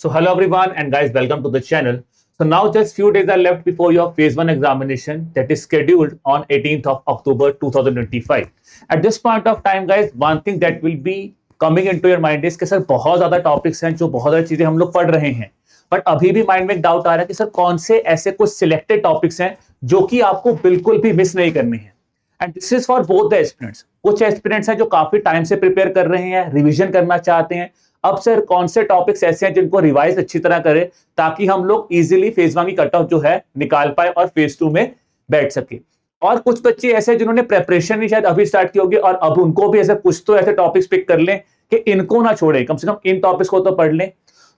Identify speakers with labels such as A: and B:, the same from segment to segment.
A: So hello everyone and guys, welcome to the channel. So now just few days are left before your phase 1 examination that is scheduled on 18th of October 2025. At this point of time guys, one thing that will be coming into your mind is कि sir बहुत ज्यादा topics हैं जो बहुत सारी चीजें हम लोग पढ़ रहे हैं, बट अभी भी माइंड में एक डाउट आ रहा है कि सर कौन से ऐसे कुछ सिलेक्टेड टॉपिक्स हैं जो कि आपको बिल्कुल भी मिस नहीं करने हैं. And this is for both the aspirants. कुछ एस्पिरेंट्स हैं जो काफी टाइम से प्रिपेयर कर रहे हैं, रिवीजन करना चाहते हैं. अब सर कौन से टॉपिक्स ऐसे हैं जिनको रिवाइज अच्छी तरह करें ताकि हम लोग इजीली फेज 1 की कट ऑफ जो है निकाल पाए और फेज 2 में बैठ सके. और कुछ बच्चे ऐसे हैं जिन्होंने प्रेपरेशन ही शायद अभी स्टार्ट की होगी और अब उनको भी ऐसे कुछ तो ऐसे टॉपिक्स पिक कर लें कि इनको ना छोड़े, कम से कम इन टॉपिक्स को तो पढ़ लें.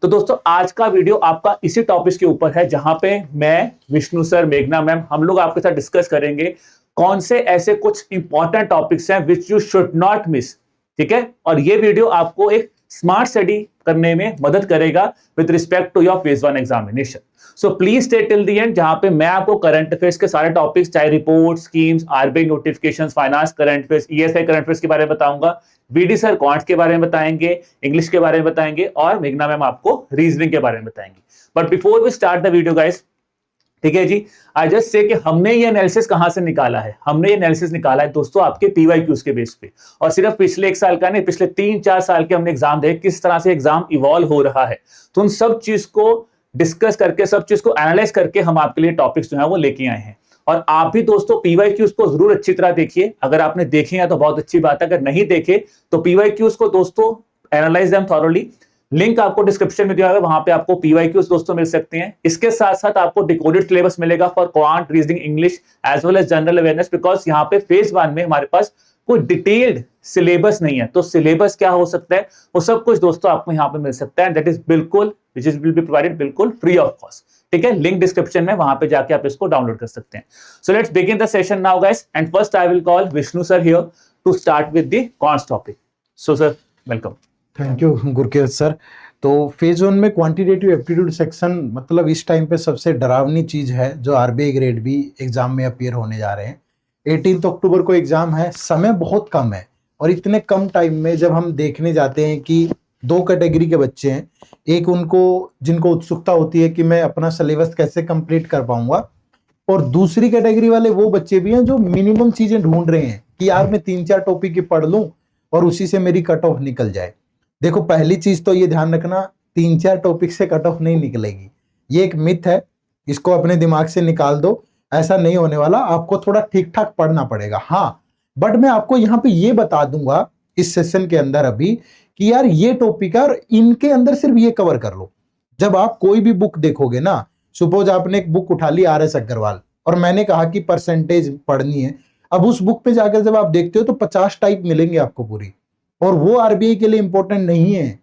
A: तो दोस्तों आज का वीडियो आपका इसी टॉपिक्स के ऊपर है जहां पे मैं, विष्णु सर, मेघना मैम, हम लोग आपके साथ डिस्कस करेंगे कौन से ऐसे कुछ इंपॉर्टेंट टॉपिक्स हैं which you should not miss. ठीक है, और ये वीडियो आपको एक स्मार्ट स्टडी करने में मदद करेगा with respect to your phase 1 examination. So please stay till the end जहां पे मैं आपको करंट अफेयर्स के सारे टॉपिक्स, चाहे report, schemes, RBI notifications, finance current affairs, ESI current affairs के बारे में बताऊंगा. वीडी सर क्वांट्स के बारे में बताएंगे, इंग्लिश के बारे में बताएंगे और मेघना मैम आपको रीजनिंग के बारे में बताएंगे. But before we start the video guys, ठीक है जी, आई जस्ट से कि हमने ये एनालिसिस कहां से निकाला है. हमने ये एनालिसिस निकाला है दोस्तों आपके पीवाईक्यूज के बेस पे, और सिर्फ पिछले 1 साल का नहीं, पिछले 3-4 साल के हमने एग्जाम देखे किस तरह से एग्जाम इवॉल्व हो रहा है. तो उन सब चीज को डिस्कस करके, सब चीज को एनालाइज करके हम आपके लिए टॉपिक्स जो है वो लेके आए हैं. और आप भी दोस्तों पीवाईक्यूज को जरूर अच्छी तरह देखिए. अगर आपने देखे हैं तो बहुत अच्छी बात है, अगर नहीं देखे तो पीवाईक्यूज को दोस्तों एनालाइज देम थॉरोली. लिंक आपको डिस्क्रिप्शन में दिया हुआ है, वहां पे आपको पीवाईक्यूज दोस्तों मिल सकते हैं. इसके साथ साथ आपको डिकोडेड सिलेबस मिलेगा for quant, reasoning, English as well as general awareness, because यहाँ पे फेज 1 में हमारे पास कोई डिटेल्ड सिलेबस नहीं है. तो सिलेबस क्या हो सकता है वो सब कुछ दोस्तों आपको यहाँ पे मिल सकता है. दैट इज बिल्कुल which is will be provided बिल्कुल फ्री ऑफ कॉस्ट. ठीक है, लिंक डिस्क्रिप्शन में, वहां पे जाके आप इसको डाउनलोड कर सकते हैं. So let's begin the session now guys, and first I will call Vishnu sir here to start with the quants topic. So sir welcome.
B: Thank you Gurkirat sir. तो फेज 1 में क्वांटिटेटिव एप्टीट्यूड सेक्शन मतलब इस time पे सबसे डरावनी चीज है जो आरबीआई ग्रेड बी एग्जाम में अपीयर होने जा रहे हैं. 18 अक्टूबर को एग्जाम है, समय बहुत कम है, और इतने कम टाइम में जब हम देखने जाते हैं कि 2 कैटेगरी के बच्चे हैं. एक उनको जिनको उत्सुकता होती है कि मैं अपना सिलेबस कैसे कंप्लीट कर पाऊंगा, और दूसरी कैटेगरी वाले वो बच्चे भी हैं जो मिनिमम चीजें ढूंढ रहे हैं कि यार मैं 3-4 टॉपिक ही पढ़ लूं और उसी से मेरी कट ऑफ निकल जाए. देखो पहली चीज तो ये ध्यान रखना, 3-4 टॉपिक से कट ऑफ नहीं निकलेगी. ये एक मिथ है, इसको अपने दिमाग से निकाल दो. ऐसा नहीं होने वाला, आपको थोड़ा ठीक ठाक पढ़ना पड़ेगा. हाँ, बट मैं आपको यहाँ पे ये बता दूंगा इस सेशन के अंदर अभी कि यार ये टॉपिक है और इनके अंदर सिर्फ ये कवर कर लो. जब आप कोई भी बुक देखोगे ना, सपोज आपने एक बुक उठा ली RS अग्रवाल और मैंने कहा कि परसेंटेज पढ़नी है. अब उस बुक पे जाकर जब आप देखते हो तो 50 टाइप मिलेंगे आपको पूरी, और वो आरबीआई के लिए इंपॉर्टेंट नहीं है.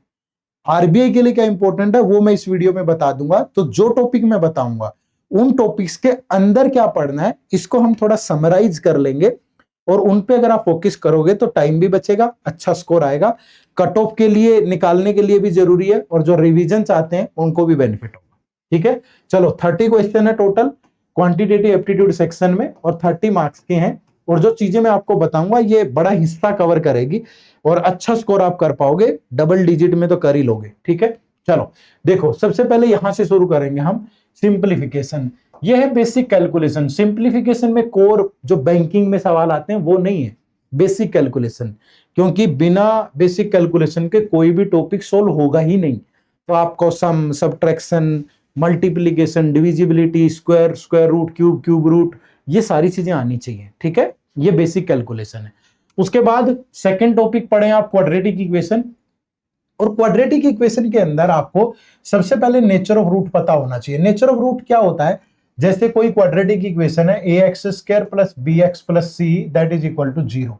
B: आरबीआई के लिए क्या इंपॉर्टेंट है वो मैं इस वीडियो में बता दूंगा. तो जो टॉपिक मैं बताऊंगा उन टॉपिक्स के अंदर क्या पढ़ना है इसको हम थोड़ा समराइज कर लेंगे, और उन पे अगर आप फोकस करोगे तो टाइम भी बचेगा, अच्छा स्कोर आएगा, कट ऑफ के लिए निकालने के लिए भी जरूरी है, और जो रिवीजन चाहते हैं उनको भी बेनिफिट होगा. ठीक है, चलो 30 क्वेश्चन है टोटल क्वांटिटेटिव एप्टीट्यूड सेक्शन में, और 30 मार्क्स के हैं. और जो चीजें मैं आपको बताऊंगा ये बड़ा हिस्सा कवर करेगी, और अच्छा स्कोर आप कर पाओगे, डबल डिजिट में तो कर ही लोगे. ठीक है, चलो देखो सबसे पहले यहां से शुरू करेंगे हम. सिंप्लीफिकेशन, ये है बेसिक कैलकुलेशन. सिंप्लीफिकेशन में कोर जो बैंकिंग में सवाल आते हैं वो नहीं है, बेसिक कैलकुलेशन, क्योंकि बिना बेसिक कैलकुलेशन के कोई भी टॉपिक सोल्व होगा ही नहीं. तो आपको sum, subtraction, multiplication, divisibility, square, square root, cube, cube root, ये सारी चीजें आनी चाहिए. ठीक है, ये बेसिक कैलकुलेशन है. उसके बाद सेकंड टॉपिक पढ़े आप क्वाड्रेटिक इक्वेशन, और क्वाड्रेटिक इक्वेशन के अंदर आपको सबसे पहले नेचर ऑफ रूट पता होना चाहिए. नेचर ऑफ रूट क्या होता है, जैसे कोई क्वाड्रेटिक इक्वेशन है ax² + bx + c that is equal to 0.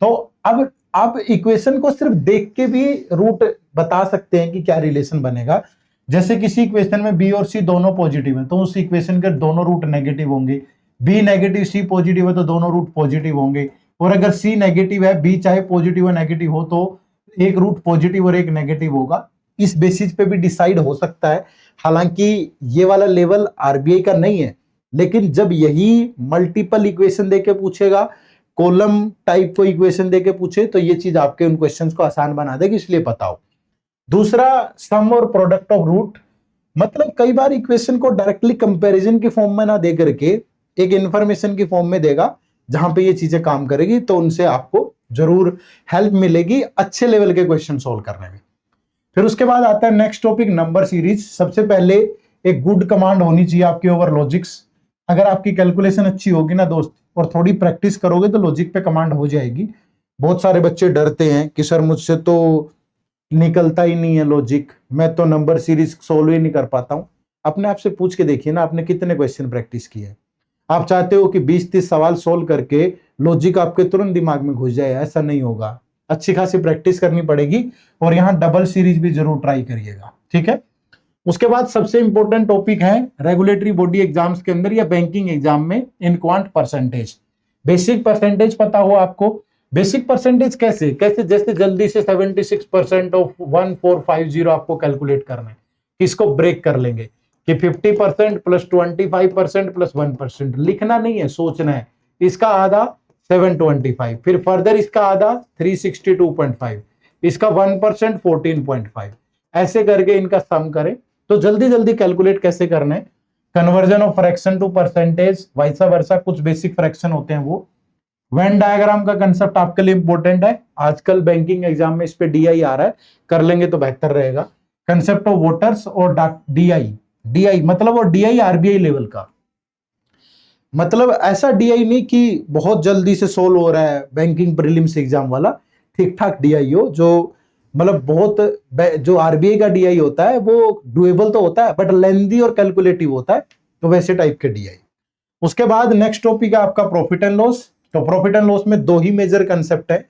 B: तो अब आप इक्वेशन को सिर्फ देख के भी रूट बता सकते हैं कि क्या रिलेशन बनेगा. जैसे किसी इक्वेशन में b और c दोनों पॉजिटिव है तो उस इक्वेशन के दोनों रूट नेगेटिव होंगे. b नेगेटिव c पॉजिटिव है तो दोनों रूट पॉजिटिव होंगे. और अगर c नेगेटिव है, b चाहे पॉजिटिव या नेगेटिव हो, तो एक रूट पॉजिटिव और एक नेगेटिव होगा. इस बेसिस पे भी डिसाइड हो सकता है. हालांकि ये वाला लेवल आरबीआई का नहीं है, लेकिन जब यही मल्टीपल इक्वेशन देके पूछेगा, कॉलम टाइप को इक्वेशन देके पूछे, तो ये चीज आपके उन क्वेश्चंस को आसान बना देगी, इसलिए पता हो. दूसरा सम और प्रोडक्ट ऑफ रूट, मतलब कई बार इक्वेशन को डायरेक्टली कंपैरिजन की फॉर्म में ना दे करके एक इंफॉर्मेशन की फॉर्म में देगा जहां पे ये चीजें काम करेगी, तो उनसे आपको जरूर हेल्प मिलेगी अच्छे लेवल के क्वेश्चन सोल्व करने में। फिर उसके बाद आता है नेक्स्ट टॉपिक नंबर सीरीज। सबसे पहले एक गुड कमांड होनी चाहिए आपके ओवर लॉजिक्स। अगर आपकी कैलकुलेशन अच्छी होगी ना दोस्त और थोड़ी प्रैक्टिस करोगे तो लॉजिक पे कमांड हो जाएगी। बहुत सारे बच्चे डरते हैं कि सर मुझसे तो निकलता ही नहीं है लॉजिक, मैं तो नंबर सीरीज सोल्व ही नहीं कर पाता हूं। अपने आप से पूछ के देखिए ना, आपने कितने क्वेश्चन प्रैक्टिस किए हैं। आप चाहते हो कि 20-30 सवाल सोल्व करके लॉजिक आपके तुरंत दिमाग में घुस जाए? ऐसा नहीं होगा, अच्छी खासी प्रैक्टिस करनी पड़ेगी। और यहाँ डबल सीरीज भी जरूर ट्राई करिएगा, ठीक है। उसके बाद सबसे इंपॉर्टेंट टॉपिक है रेगुलेटरी बॉडी एग्जाम्स के अंदर या बैंकिंग एग्जाम में इन क्वांट परसेंटेज। बेसिक परसेंटेज पता हो आपको? बेसिक परसेंटेज कैसे कैसे, जैसे जल्दी से 76% ऑफ 1450 आपको कैलकुलेट करना है, किसको ब्रेक कर लेंगे कि 50% प्लस 25% प्लस 1%। लिखना नहीं है, सोचना है। इसका आधा 725, फिर फर्दर इसका आधा 362.5, इसका 1% 14.5, ऐसे करके इनका सम करें तो जल्दी जल्दी कैलकुलेट कैसे करना है। Conversion of fraction to percentage, vice versa, कुछ बेसिक फ्रैक्शन होते हैं वो। वेन डायग्राम का कंसेप्ट आपके लिए इंपॉर्टेंट है, आजकल बैंकिंग एग्जाम में इस पे डीआई आ रहा है, कर लेंगे तो बेहतर रहेगा। कंसेप्ट ऑफ वोटर्स और डीआई, डीआई मतलब और डीआई आरबीआई लेवल का, मतलब ऐसा डीआई नहीं कि बहुत जल्दी से सोल्व हो रहा है बैंकिंग प्रीलिम्स एग्जाम वाला, ठीक ठाक डीआई हो जो मतलब बहुत, जो आरबीआई का डीआई होता है वो डुएबल तो होता है बट लेंदी और कैलकुलेटिव होता है, तो वैसे टाइप के डीआई। उसके बाद नेक्स्ट टॉपिक है आपका प्रॉफिट एंड लॉस। तो प्रॉफिट एंड लॉस में दो ही मेजर कंसेप्ट है,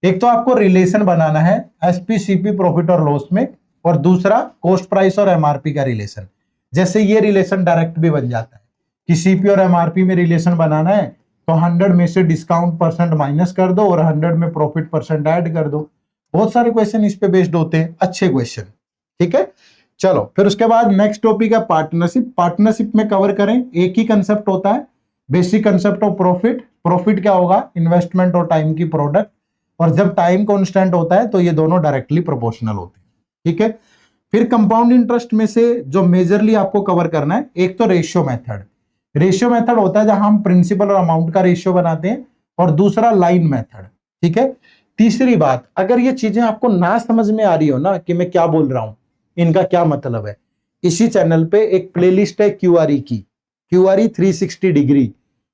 B: एक तो आपको रिलेशन बनाना है एसपीसीपी प्रॉफिट और लॉस में, और दूसरा कॉस्ट प्राइस और एमआरपी का रिलेशन। जैसे ये रिलेशन डायरेक्ट भी बन जाता है कि सीपी और एमआरपी में रिलेशन बनाना है तो 100 में से डिस्काउंट परसेंट माइनस कर दो और 100 में प्रॉफिट परसेंट ऐड कर दो। बहुत सारे क्वेश्चन इस पे बेस्ड होते हैं, अच्छे क्वेश्चन, ठीक है। चलो फिर उसके बाद नेक्स्ट टॉपिक है पार्टनरशिप। पार्टनरशिप में कवर करें, एक ही कंसेप्ट होता है, basic concept of profit. Profit क्या होगा? इन्वेस्टमेंट और टाइम की प्रोडक्ट, और जब टाइम कांस्टेंट होता है तो ये दोनों डायरेक्टली प्रोपोर्शनल होते हैं, ठीक है। फिर कंपाउंड इंटरेस्ट में से जो मेजरली आपको कवर करना है, एक तो रेशियो मेथड। रेशियो मेथड होता है जहां हम प्रिंसिपल और अमाउंट का रेशियो बनाते हैं, और दूसरा लाइन मेथड, ठीक है। तीसरी बात, अगर ये चीजें आपको ना समझ में आ रही हो ना कि मैं क्या बोल रहा हूं, इनका क्या मतलब है, इसी चैनल पे एक प्लेलिस्ट है क्यूआरई की, क्यूआरई 360 डिग्री,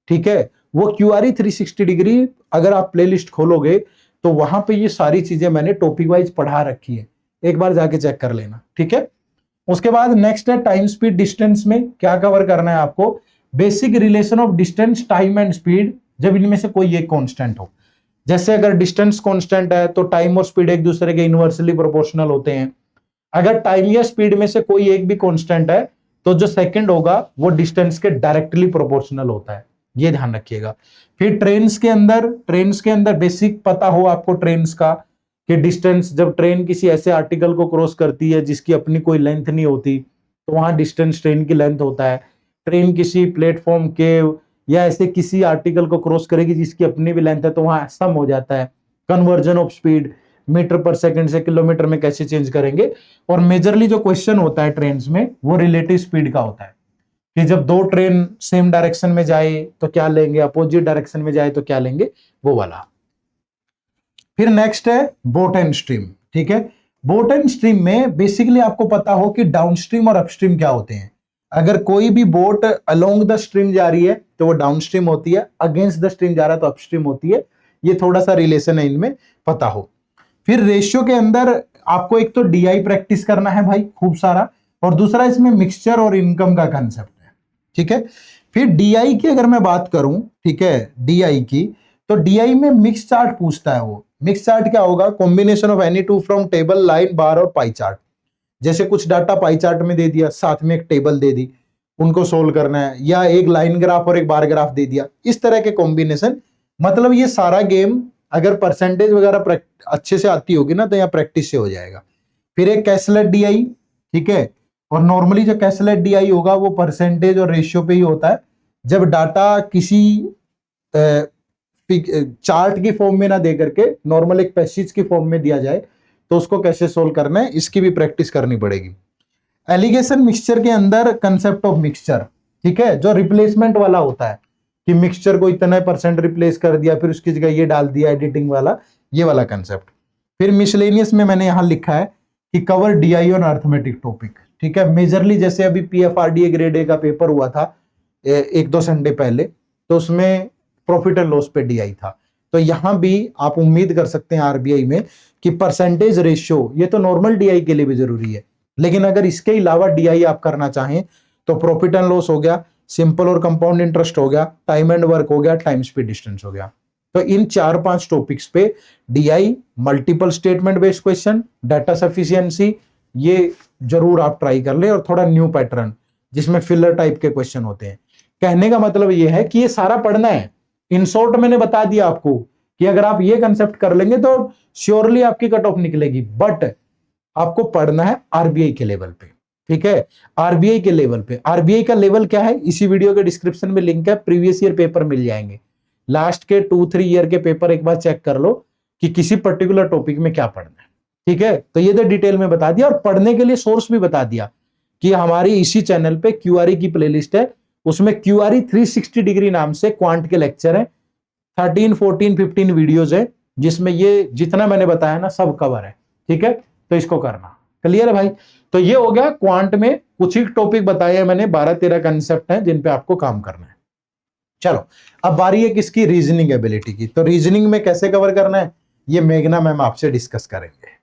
B: ठीक है। वो क्यूआरई 360 डिग्री अगर आप प्लेलिस्ट खोलोगे तो वहां पे ये सारी चीजें मैंने टॉपिक वाइज पढ़ा रखी है, एक बार जाके चेक कर लेना, ठीक है। उसके बाद नेक्स्ट है टाइम स्पीड डिस्टेंस में क्या कवर करना है आपको? Basic relation of distance time and speed, जब इनमें से कोई एक कांस्टेंट हो। जैसे अगर डिस्टेंस कांस्टेंट है तो टाइम और स्पीड एक दूसरे के इनवर्सली प्रोपोर्शनल होते हैं। अगर टाइम या स्पीड में से कोई एक भी कांस्टेंट है तो जो सेकंड होगा वो डिस्टेंस के डायरेक्टली प्रोपोर्शनल होता है, ये ध्यान रखिएगा। फिर ट्रेन्स के अंदर बेसिक पता हो आपको ट्रेन्स का कि डिस्टेंस, जब ट्रेन किसी ऐसे आर्टिकल को क्रॉस करती है जिसकी अपनी कोई लेंथ नहीं होती तो वहां डिस्टेंस ट्रेन की लेंथ होता है। ट्रेन किसी प्लेटफॉर्म के या ऐसे किसी आर्टिकल को क्रॉस करेगी जिसकी अपनी भी लेंथ है तो वहां सम हो जाता है। कन्वर्जन ऑफ स्पीड, मीटर पर सेकंड से किलोमीटर में कैसे चेंज करेंगे। और मेजरली जो क्वेश्चन होता है ट्रेन में वो रिलेटिव स्पीड का होता है कि जब दो ट्रेन सेम डायरेक्शन में जाए तो क्या लेंगे, अपोजिट डायरेक्शन में जाए तो क्या लेंगे, वो वाला। फिर नेक्स्ट है बोट एंड स्ट्रीम, ठीक है। बोट एंड स्ट्रीम में बेसिकली आपको पता हो कि डाउन स्ट्रीम और अपस्ट्रीम क्या होते हैं। अगर कोई भी बोट अलोंग द स्ट्रीम जा रही है तो वो डाउन स्ट्रीम होती है, अगेंस्ट द स्ट्रीम जा रहा है तो अपस्ट्रीम होती है। ये थोड़ा सा रिलेशन है इनमें, पता हो। फिर रेशियो के अंदर आपको एक तो डीआई प्रैक्टिस करना है भाई खूब सारा, और दूसरा इसमें मिक्सचर और इनकम का कंसेप्ट है, ठीक है। फिर डीआई की अगर मैं बात करूं, ठीक है, डीआई की, तो डीआई में मिक्स चार्ट पूछता है वो। मिक्स चार्ट क्या होगा? Combination of any two from table, line, bar और पाई चार्ट। जैसे कुछ डाटा पाई चार्ट में दे दिया, साथ में एक टेबल दे दी, उनको सोल्व करना है, या एक लाइन ग्राफ और एक बार ग्राफ दे दिया, इस तरह के कॉम्बिनेशन। मतलब ये सारा गेम अगर परसेंटेज वगैरह अच्छे से आती होगी ना तो यहाँ प्रैक्टिस से हो जाएगा। फिर एक कैसलेट डीआई, ठीक है। और नॉर्मली जो कैसलेट डीआई होगा वो परसेंटेज और रेशियो पे ही होता है। जब डाटा किसी चार्ट की फॉर्म में ना दे करके नॉर्मल एक पैसेज की फॉर्म में दिया जाए तो उसको कैसे सोल्व करना है इसकी भी प्रैक्टिस करनी पड़ेगी। एलिगेशन मिक्सचर के अंदर कंसेप्ट ऑफ मिक्सचर, ठीक है, जो रिप्लेसमेंट वाला होता है कि मिक्सचर को इतना % रिप्लेस कर दिया फिर उसकी जगह ये डाल दिया, एडिटिंग वाला, ये वाला कंसेप्ट। फिर मिसलेनियस में मैंने यहां लिखा है कि cover DI on arithmetic topic, ठीक है, मेजरली जैसे अभी पीएफआरडीए ग्रेड ए का पेपर हुआ था 1-2 संडे पहले, तो उसमें प्रॉफिट एंड लॉस पे डीआई था। तो यहां भी आप उम्मीद कर सकते हैं आरबीआई में कि परसेंटेज रेशियो, ये तो नॉर्मल डीआई के लिए भी जरूरी है, लेकिन अगर इसके अलावा डीआई आप करना चाहें तो प्रॉफिट एंड लॉस हो गया, सिंपल और कंपाउंड इंटरेस्ट हो गया, टाइम एंड वर्क हो गया, टाइम स्पीड डिस्टेंस हो गया। तो इन 4-5 टॉपिक्स पे DI, multiple statement based question, data sufficiency, ये जरूर आप ट्राई कर ले, और थोड़ा न्यू पैटर्न जिसमें फिलर टाइप के क्वेश्चन होते हैं। कहने का मतलब ये है कि ये सारा पढ़ना है। इन शॉर्ट मैंने बता दिया आपको कि अगर आप ये कंसेप्ट कर लेंगे तो श्योरली आपकी कट ऑफ निकलेगी, बट आपको पढ़ना है आरबीआई के लेवल पे, ठीक है, आरबीआई के लेवल पे। आरबीआई का लेवल क्या है, इसी वीडियो के डिस्क्रिप्शन में लिंक है, प्रीवियस ईयर पेपर मिल जाएंगे, लास्ट के 2-3 ईयर के पेपर एक बार चेक कर लो कि किसी पर्टिकुलर टॉपिक में क्या पढ़ना है, ठीक है। तो ये तो डिटेल में बता दिया, और पढ़ने के लिए सोर्स भी बता दिया कि हमारी इसी चैनल पे क्यूआरई की प्लेलिस्ट है, उसमें क्यूआरई 360 डिग्री नाम से क्वांट के लेक्चर है, 13, 14, 15 वीडियोज है, जिसमें ये जितना मैंने बताया ना सब कवर है, ठीक है। तो इसको करना क्लियर है भाई। तो ये हो गया क्वांट में कुछ ही टॉपिक बताए हैं मैंने, 12-13 कंसेप्ट हैं जिन पे आपको काम करना है। चलो अब बारी है किसकी, रीजनिंग एबिलिटी की। तो रीजनिंग में कैसे कवर करना है ये मेघना मैम आपसे डिस्कस करेंगे।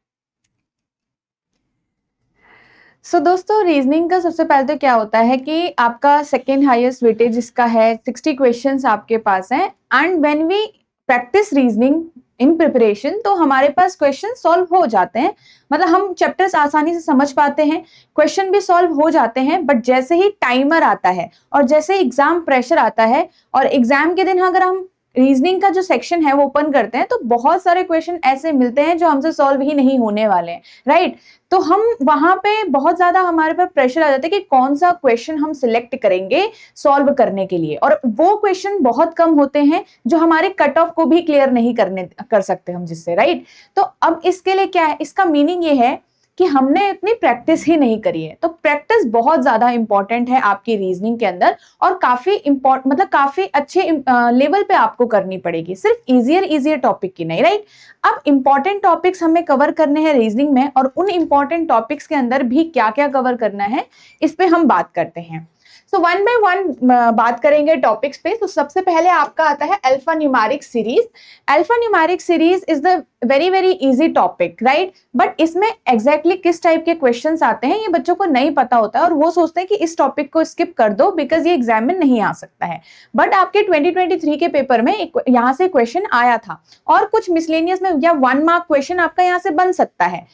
C: दोस्तों रीजनिंग का सबसे पहले तो क्या होता है कि आपका सेकेंड हाईएस्ट वेटेज इसका है, 60 क्वेश्चंस आपके पास हैं, and when we practise reasoning in preparation तो हमारे पास क्वेश्चन सॉल्व हो जाते हैं, मतलब हम चैप्टर्स आसानी से समझ पाते हैं, क्वेश्चन भी सॉल्व हो जाते हैं। बट जैसे ही टाइमर आता है और जैसे एग्जाम प्रेशर आता है और एग्जाम के दिन अगर हम रीजनिंग का जो सेक्शन है वो ओपन करते हैं तो बहुत सारे क्वेश्चन ऐसे मिलते हैं जो हमसे सॉल्व ही नहीं होने वाले हैं, राइट। तो हम वहां पे बहुत ज्यादा हमारे पर प्रेशर आ जाता है कि कौन सा क्वेश्चन हम सिलेक्ट करेंगे सॉल्व करने के लिए, और वो क्वेश्चन बहुत कम होते हैं जो हमारे कट ऑफ को भी क्लियर नहीं कर सकते हम जिससे, राइट। तो अब इसके लिए क्या है, इसका मीनिंग ये है कि हमने इतनी प्रैक्टिस ही नहीं करी है। तो प्रैक्टिस बहुत ज्यादा इंपॉर्टेंट है आपकी रीजनिंग के अंदर, और काफी मतलब काफी अच्छे लेवल पे आपको करनी पड़ेगी, सिर्फ इजियर टॉपिक की नहीं, राइट। अब इंपॉर्टेंट टॉपिक्स हमें कवर करने हैं रीजनिंग में, और उन इंपॉर्टेंट टॉपिक्स के अंदर भी क्या क्या कवर करना है इस पे हम बात करते हैं। सो 1 by 1 बात करेंगे टॉपिक्स पे। तो सबसे पहले आपका आता है alpha numeric series. Alpha numeric series is the very easy topic, right. But इसमें एग्जैक्टली किस टाइप के क्वेश्चंस आते हैं ये बच्चों को नहीं पता होता है, और वो सोचते हैं कि इस टॉपिक को स्किप कर दो बिकॉज ये एग्जाम में नहीं आ सकता है। बट आपके 2023 के पेपर में यहाँ से क्वेश्चन आया था, और कुछ मिसलेनियस में या 1 मार्क क्वेश्चन आपका यहाँ से बन सकता है।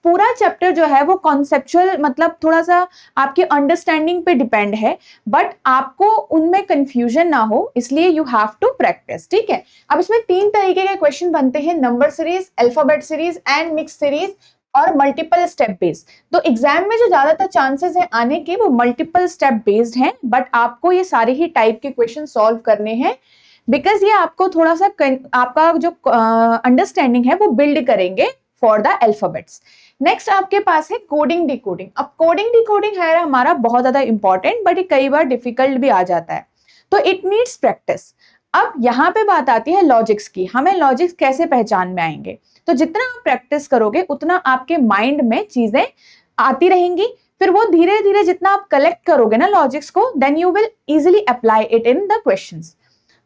C: पूरा चैप्टर जो है वो कॉन्सेप्चुअल, मतलब थोड़ा सा आपके अंडरस्टैंडिंग पे डिपेंड है, बट आपको उनमें कंफ्यूजन ना हो इसलिए यू हैव टू प्रैक्टिस, ठीक है। अब इसमें 3 तरीके के क्वेश्चन बनते हैं, number series, alphabet series and mix series, और मल्टीपल स्टेप बेस्ड। तो एग्जाम में जो ज्यादातर चांसेस है आने के वो मल्टीपल स्टेप बेस्ड हैं, बट आपको ये सारे ही टाइप के क्वेश्चन सॉल्व करने हैं, बिकॉज ये आपको थोड़ा सा आपका जो अंडरस्टैंडिंग है वो बिल्ड करेंगे फॉर द अल्फाबेट्स। नेक्स्ट आपके पास है कोडिंग डिकोडिंग। अब कोडिंग डिकोडिंग है हमारा बहुत ज्यादा इंपॉर्टेंट, बट ये कई बार डिफिकल्ट भी आ जाता है, तो इट नीड्स प्रैक्टिस। अब यहाँ पे बात आती है लॉजिक्स की, हमें लॉजिक्स कैसे पहचान में आएंगे। तो जितना आप प्रैक्टिस करोगे उतना आपके माइंड में चीजें आती रहेंगी, फिर वो धीरे धीरे जितना आप कलेक्ट करोगे ना लॉजिक्स को, then you will easily apply it in the questions.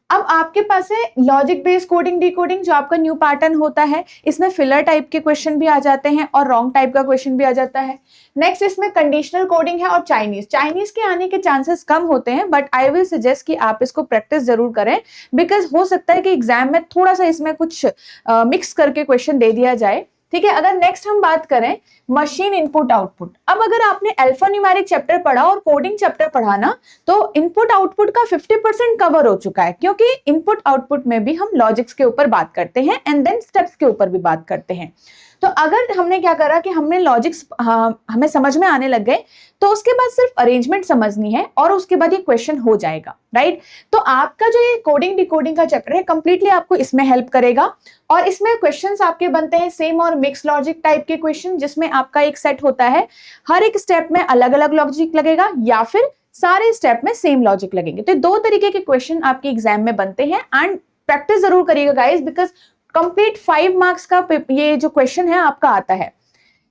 C: अब आपके पास है लॉजिक बेस्ड कोडिंग डिकोडिंग, जो आपका न्यू पैटर्न होता है। इसमें फिलर टाइप के क्वेश्चन भी आ जाते हैं और रॉन्ग टाइप का क्वेश्चन भी आ जाता है। नेक्स्ट इसमें कंडीशनल कोडिंग है और चाइनीज के आने के चांसेस कम होते हैं, बट आई विल सजेस्ट कि आप इसको प्रैक्टिस जरूर करें, बिकॉज हो सकता है कि एग्जाम में थोड़ा सा इसमें कुछ मिक्स करके क्वेश्चन दे दिया जाए, ठीक है। अगर नेक्स्ट हम बात करें मशीन इनपुट आउटपुट, अब अगर आपने अल्फा न्यूमेरिक चैप्टर पढ़ा और कोडिंग चैप्टर पढ़ा ना, तो इनपुट आउटपुट का 50% कवर हो चुका है, क्योंकि इनपुट आउटपुट में भी हम लॉजिक्स के ऊपर बात करते हैं एंड देन स्टेप्स के ऊपर भी बात करते हैं। तो अगर हमने क्या करा कि हमने लॉजिक्स हमें समझ में आने लग गए, तो उसके बाद सिर्फ अरेंजमेंट समझनी है और उसके बाद ये क्वेश्चन हो जाएगा, राइट। तो आपका जो ये कोडिंग डिकोडिंग का चैप्टर है कंप्लीटली आपको इसमें हेल्प करेगा। और इसमें क्वेश्चंस आपके बनते हैं सेम और मिक्स लॉजिक टाइप के क्वेश्चन, जिसमें आपका एक सेट होता है, हर एक स्टेप में अलग अलग लॉजिक लगेगा या फिर सारे स्टेप में सेम लॉजिक लगेंगे। तो 2 तरीके के क्वेश्चन आपके एग्जाम में बनते हैं एंड प्रैक्टिस जरूर करिएगा गाइस, बिकॉज कंप्लीट 5 मार्क्स का ये जो क्वेश्चन है आपका आता है।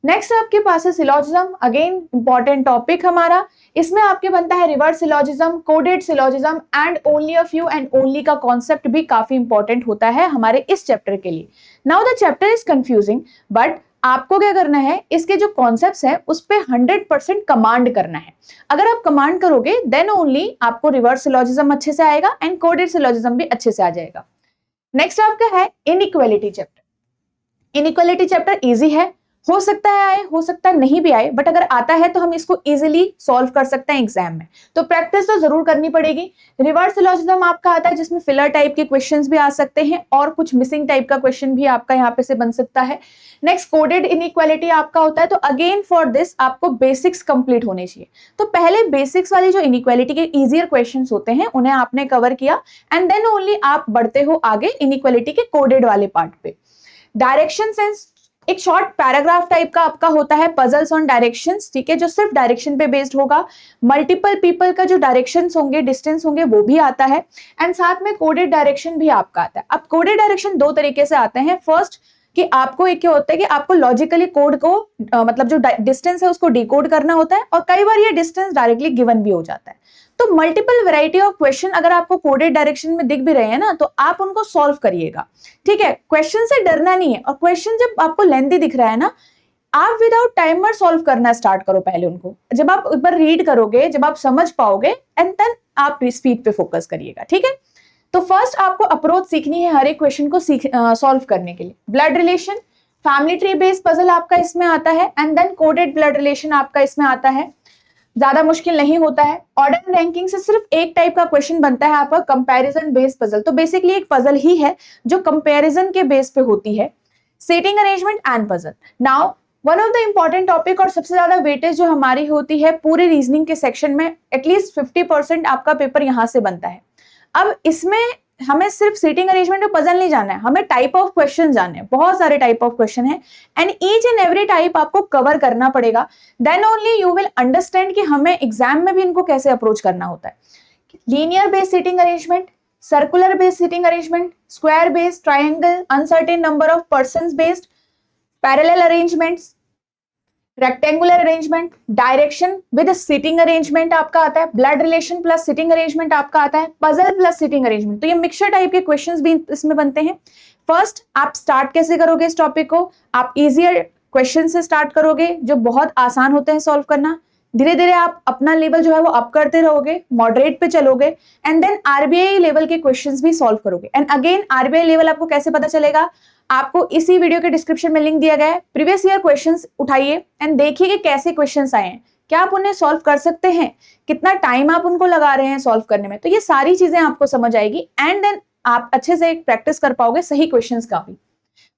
C: नेक्स्ट आपके पास है सिलॉजिज्म, अगेन इंपॉर्टेंट टॉपिक हमारा। इसमें आपके बनता है reverse syllogism, coded syllogism and only a few and only का कॉन्सेप्ट भी काफी इंपॉर्टेंट होता है हमारे इस चैप्टर के लिए। Now the chapter is confusing, but आपको क्या करना है, इसके जो कॉन्सेप्ट्स है उस पे 100% कमांड करना है। अगर आप कमांड करोगे देन ओनली आपको रिवर्स सिलॉजिज्म अच्छे से आएगा एंड कोडेड सिलॉजिज्म भी अच्छे से आ जाएगा। नेक्स्ट आपका है inequality chapter. Inequality chapter easy है, हो सकता है आए, हो सकता है नहीं भी आए, बट अगर आता है तो हम इसको इजीली सॉल्व कर सकते हैं एग्जाम में, तो प्रैक्टिस तो जरूर करनी पड़ेगी। रिवर्स सिलॉजिज्म आपका आता है जिसमें फिलर टाइप के क्वेश्चंस भी आ सकते हैं और कुछ मिसिंग टाइप का क्वेश्चन भी आपका यहाँ पे से बन सकता है। नेक्स्ट कोडेड इनइक्वालिटी आपका होता है, तो अगेन फॉर दिस आपको बेसिक्स कंप्लीट होने चाहिए। तो पहले बेसिक्स वाली जो इनइक्वालिटी के इजियर क्वेश्चंस होते हैं उन्हें आपने कवर किया एंड देन ओनली आप बढ़ते हो आगे इनइक्वालिटी के कोडेड वाले पार्ट पे। डायरेक्शन सेंस एक शॉर्ट पैराग्राफ टाइप का आपका होता है, पजल्स ऑन डायरेक्शंस, ठीक है, जो सिर्फ डायरेक्शन पे बेस्ड होगा। मल्टीपल पीपल का जो डायरेक्शंस होंगे, डिस्टेंस होंगे, वो भी आता है एंड साथ में कोडेड डायरेक्शन भी आपका आता है। अब कोडेड डायरेक्शन 2 तरीके से आते हैं। फर्स्ट कि आपको एक क्या होता है कि आपको लॉजिकली कोड को मतलब जो डिस्टेंस है उसको डिकोड करना होता है, और कई बार ये डिस्टेंस डायरेक्टली गिवन भी हो जाता है। तो मल्टीपल वैरायटी ऑफ क्वेश्चन अगर आपको कोडेड डायरेक्शन में दिख भी रहे हैं ना, तो आप उनको सॉल्व करिएगा, ठीक है। क्वेश्चन से डरना नहीं है, और क्वेश्चन जब आपको लेंथी दिख रहा है ना, आप विदाउट टाइमर सॉल्व करना स्टार्ट करो पहले उनको। जब आप एक बार रीड करोगे, जब आप समझ पाओगे एंड देन आप स्पीड पे फोकस करिएगा, ठीक है। तो फर्स्ट आपको अप्रोच सीखनी है हर एक क्वेश्चन को सॉल्व करने के लिए। Blood relation, family tree based puzzle आपका इसमें आता है and then coded blood relation आपका इसमें आता है, ज्यादा मुश्किल नहीं होता है। ऑर्डर एंड रैंकिंग से सिर्फ एक टाइप का क्वेश्चन बनता है आपका, कंपैरिजन बेस्ड पजल, तो बेसिकली एक पजल ही है जो कंपैरिजन के बेस पे होती है। Setting arrangement and puzzle. Now one of the important topic और सबसे ज्यादा वेटेज जो हमारी होती है पूरे रीजनिंग के सेक्शन में, एटलीस्ट 50% आपका पेपर यहाँ से बनता है। अब इसमें हमें सिर्फ सीटिंग अरेंजमेंट और पजल नहीं जानना है, हमें टाइप ऑफ क्वेश्चन जानने हैं। बहुत सारे टाइप ऑफ क्वेश्चन है and each and every type आपको कवर करना पड़ेगा, then only you will understand कि हमें एग्जाम में भी इनको कैसे अप्रोच करना होता है। Linear based seating arrangement, circular based seating arrangement, square based, triangle, uncertain number of persons based, parallel arrangements, rectangular arrangement, direction with sitting arrangement आपका आता है, blood relation plus sitting arrangement आपका आता है, पजल प्लस सिटिंग अरेंजमेंट। तो ये mixture type के questions भी इसमें बनते हैं। फर्स्ट आप स्टार्ट कैसे करोगे इस टॉपिक को, आप इजियर क्वेश्चन से स्टार्ट करोगे जो बहुत आसान होते हैं सॉल्व करना। धीरे धीरे आप अपना लेवल जो है वो अप करते रहोगे, मॉडरेट पे चलोगे एंड देन आरबीआई लेवल के क्वेश्चंस भी सॉल्व करोगे। एंड अगेन आरबीआई लेवल आपको कैसे पता चलेगा, आपको इसी वीडियो के डिस्क्रिप्शन में लिंक दिया गया है। प्रीवियस ईयर क्वेश्चंस उठाइए एंड देखिए कि कैसे क्वेश्चंस आए हैं, क्या आप उन्हें सॉल्व कर सकते हैं, कितना टाइम आप उनको लगा रहे हैं सॉल्व करने में। तो ये सारी चीजें आपको समझ आएगी एंड देन आप अच्छे से प्रैक्टिस कर पाओगे सही क्वेश्चंस का भी।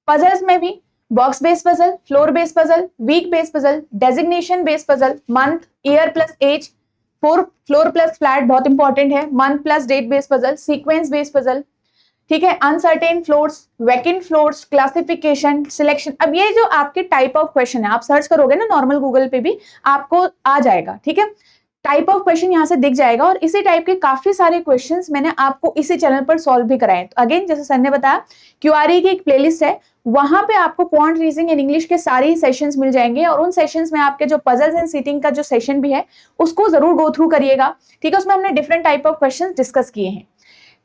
C: पजल्स में भी box based puzzle, floor based puzzle, week based puzzle, designation based puzzle, month, year plus age, floor plus flat बहुत इंपॉर्टेंट है, month plus date based puzzle, sequence based puzzle, ठीक है, uncertain floors, vacant floors, classification, selection. अब ये जो आपके type of question है, आप सर्च करोगे ना नॉर्मल गूगल पे भी आपको आ जाएगा, ठीक है, टाइप ऑफ क्वेश्चन यहाँ से दिख जाएगा। और इसी टाइप के काफी सारे क्वेश्चंस मैंने आपको इसी चैनल पर सॉल्व भी कराए। तो अगेन जैसे सर ने बताया, क्यूआरई की एक प्लेलिस्ट है, वहां पे आपको क्वांट रीजनिंग इन इंग्लिश के सारे ही सेशंस मिल जाएंगे, और उन सेशंस में आपके जो पजल्स एंड सीटिंग का जो सेशन भी है उसको जरूर गो थ्रू करिएगा, ठीक है। उसमें हमने different type of question discuss किए हैं।